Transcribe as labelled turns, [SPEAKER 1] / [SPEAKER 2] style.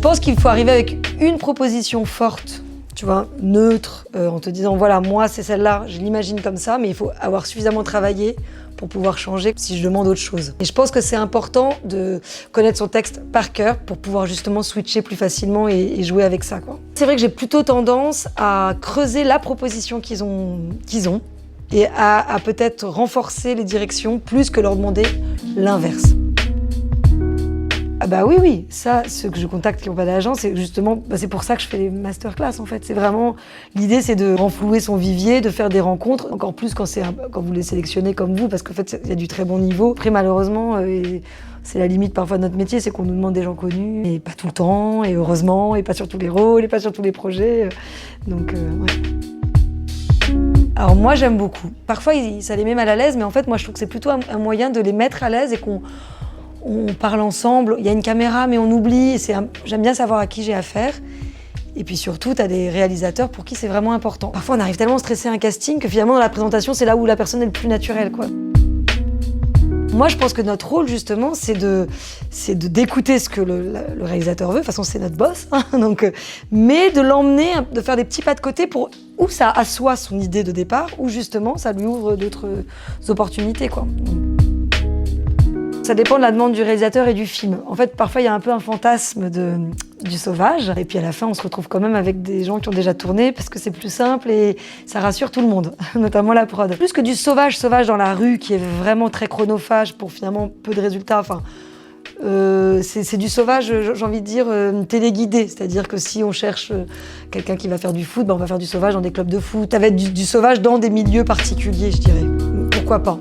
[SPEAKER 1] pense qu'il faut arriver avec une proposition forte, tu vois, neutre, en te disant voilà, moi c'est celle-là, je l'imagine comme ça, mais il faut avoir suffisamment travaillé pour pouvoir changer si je demande autre chose. Et je pense que c'est important de connaître son texte par cœur pour pouvoir justement switcher plus facilement et jouer avec ça, quoi. C'est vrai que j'ai plutôt tendance à creuser la proposition qu'ils ont et à peut-être renforcer les directions plus que leur demander l'inverse. Ah bah oui, ça, ceux que je contacte qui n'ont pas d'agent, c'est justement, c'est pour ça que je fais les masterclass en fait. C'est vraiment, l'idée c'est de renflouer son vivier, de faire des rencontres, encore plus quand vous les sélectionnez comme vous, parce qu'en fait il y a du très bon niveau. Après malheureusement, c'est la limite parfois de notre métier, c'est qu'on nous demande des gens connus, et pas tout le temps, et heureusement, et pas sur tous les rôles, et pas sur tous les projets. Donc ouais. Alors moi j'aime beaucoup. Parfois ça les met mal à l'aise, mais en fait moi je trouve que c'est plutôt un moyen de les mettre à l'aise et on parle ensemble, il y a une caméra mais on oublie, j'aime bien savoir à qui j'ai affaire. Et puis surtout, tu as des réalisateurs pour qui c'est vraiment important. Parfois on arrive tellement stressé à un casting que finalement dans la présentation c'est là où la personne est le plus naturelle, quoi. Moi je pense que notre rôle justement c'est d'écouter ce que le réalisateur veut, de toute façon c'est notre boss, hein, donc, mais de l'emmener, de faire des petits pas de côté pour où ça assoit son idée de départ, ou justement ça lui ouvre d'autres opportunités, quoi. Ça dépend de la demande du réalisateur et du film. En fait, parfois, il y a un peu un fantasme du sauvage. Et puis à la fin, on se retrouve quand même avec des gens qui ont déjà tourné parce que c'est plus simple et ça rassure tout le monde, notamment la prod. Plus que du sauvage dans la rue qui est vraiment très chronophage pour finalement peu de résultats. Enfin, c'est du sauvage, j'ai envie de dire, téléguidé. C'est-à-dire que si on cherche quelqu'un qui va faire du foot, on va faire du sauvage dans des clubs de foot. Ça va être du sauvage dans des milieux particuliers, je dirais. Pourquoi pas ?